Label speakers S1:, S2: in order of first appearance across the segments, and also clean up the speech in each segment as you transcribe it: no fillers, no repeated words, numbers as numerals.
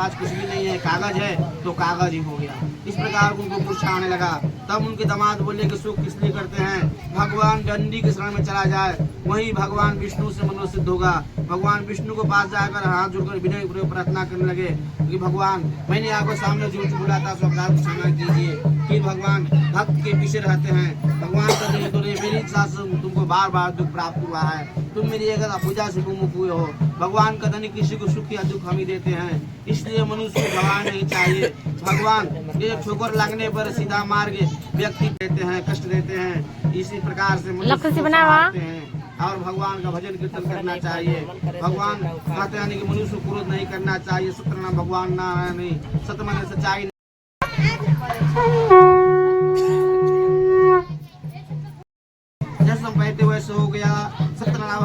S1: आज कुछ भी नहीं है, कागज है तो कागज ही हो गया। इस प्रकार उनको गुस्सा आने लगा। तब उनके दामाद बोले कि सुख किस लिए करते हैं, भगवान डंडी के शरण में चला जाए, वहीं भगवान विष्णु से मनोरथ सिद्ध होगा। भगवान विष्णु को पास जाकर हाथ जोड़कर विनय पूर्वक प्रार्थना करने लगे कि भगवान मैंने आपको सामने झूठ बोला था, सो अपराध क्षमा कीजिए। फिर भगवान भक्त के पीछे रहते हैं। भगवान कहते हैं मेरी इच्छा से तुमको बार बार दुख प्राप्त हुआ है, तुम मेरी अगर पूजा से विमुख हुए हो। भगवान कहते नहीं किसी को सुख या दुख हम ही देते हैं, इसलिए मनुष्य को भगवान नहीं चाहिए। भगवान ये ठोकर लगने पर सीधा मार्ग व्यक्ति देते हैं, कष्ट देते हैं। इसी प्रकार से मनुष्य को संभालते हैं और भगवान का भजन कीर्तन करना चाहिए। भगवान कहते हैं कि मनुष्य को क्रोध नहीं करना चाहिए। सत्यनारायण भगवान नारायण नहीं, सत्य माने सच्चाई। जैसे हम कहते वैसे हो गया। सत्यनारायण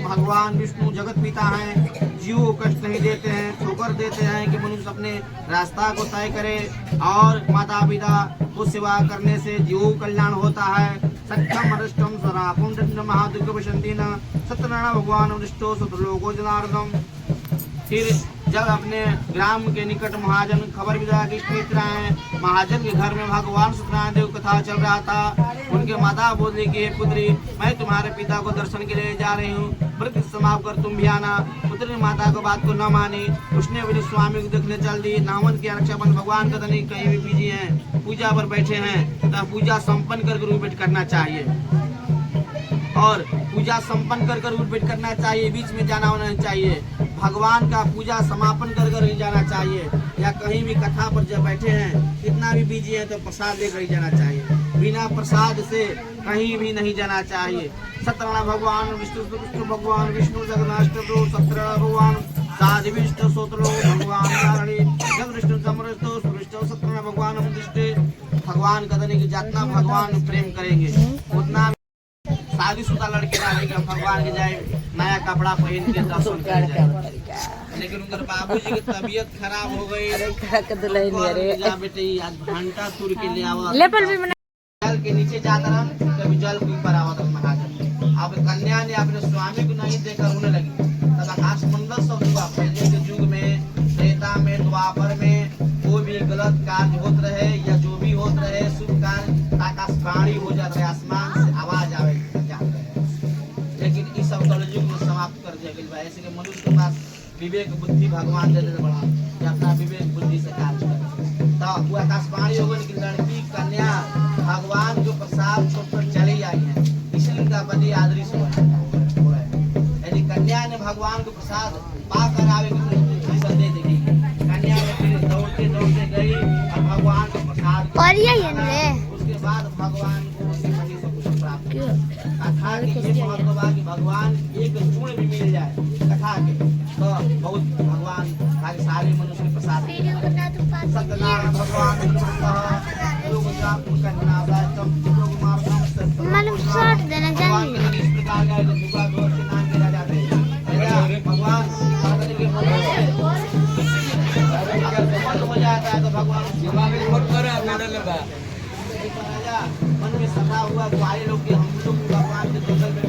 S1: भगवान विष्णु जगत पिता हैं, जीव को कष्ट नहीं देते हैं, ठोकर देते हैं कि मनुष्य अपने रास्ता को तय करे और माता पिता को सेवा करने से जीव को कल्याण होता है। सत्यम अरिष्टम स्वरापुं दंड महादुर्ग विशंति न सत्यनारायण भगवान अरिष्टो सतलोको जनार्दन। फिर जब अपने ग्राम के निकट महाजन खबर मिला कि मित्र हैं, महाजन के घर में भगवान सत्यनारायण देव कथा चल रहा था। उनके माता बोली कि पुत्री मैं तुम्हारे पिता को दर्शन के लिए जा रही हूँ, व्रत समाप्त कर तुम भी आना। पुत्र ने माता को बात को न मानी, उसने अपने स्वामी को देखने चल दी। नावन की रक्षाबंधन भगवान का नहीं कहीं भी बिजी हैं, पूजा पर बैठे हैं, तो पूजा संपन्न कर उठ करना चाहिए और पूजा संपन्न कर उठ करना चाहिए। बीच में जाना होना चाहिए। भगवान का पूजा समापन कर ही जाना चाहिए, या कहीं भी कथा पर जब बैठे हैं कितना भी बिजी है तो प्रसाद लेकर ही जाना चाहिए। बिना प्रसाद से कहीं भी नहीं जाना चाहिए। सत्यनारायण भगवान भगवान विष्णु जगन्नाथ सत्यनारायण भगवान साधिविष्ट सोत्रो भगवान जग विष्णु समृष्टो सुविष्टो सत्यनारायण भगवान दृष्टि। भगवान कहते कि जितना भगवान प्रेम करेंगे उतना शादीशुदा लड़के रहेगा, भगवान के जाए नया कपड़ा पहन के दर्शन कर जाए। लेकिन उनके बाबूजी की तबीयत खराब हो गई, बेटे आज घंटा सूर के ले आवा, जल के नीचे जाता रहा, कभी जल के ऊपर आवा तक महाजन। अब कन्या ने अपने स्वामी को नहीं देखकर रोने लगी। तब आकाश मंडल सब हुआ। पहले के युग में, त्रेता में, द्वापर में कोई भी गलत कार्य होते रहे या जो भी होते रहे शुभ कार्य, आकाशवाणी हो जाता है, आसमान से आवाज आवे। लेकिन इस सब कलयुग में समाप्त कर दिया गया। ऐसे कि मनुष्य के पास विवेक बुद्धि भगवान दे देते बढ़ा कि अपना विवेक बुद्धि से कार्य करे। तो वो आकाशवाणी हो गई कि लड़की कन्या भगवान जो प्रसाद छोड़कर चली आई है, इसलिए उनका पति आदर्श हुआ है। यदि कन्या ने भगवान को प्रसाद पाकर आवे तो दे देगी। कन्या ने फिर दौड़ते दौड़ते गई और भगवान को प्रसाद उसके बाद भगवान को उसके पति से कुछ प्राप्त किया। कथा के ये महत्व बा कि भगवान एक चूर्ण भी मिल जाए कथा के तो बहुत भगवान भाग्यशाली मनुष्य के प्रसाद। सत्यनारायण भगवान भगवान हो जाता है तो भगवान मन में सदा हुआ तो आए लोग हम लोग भगवान के जंगल में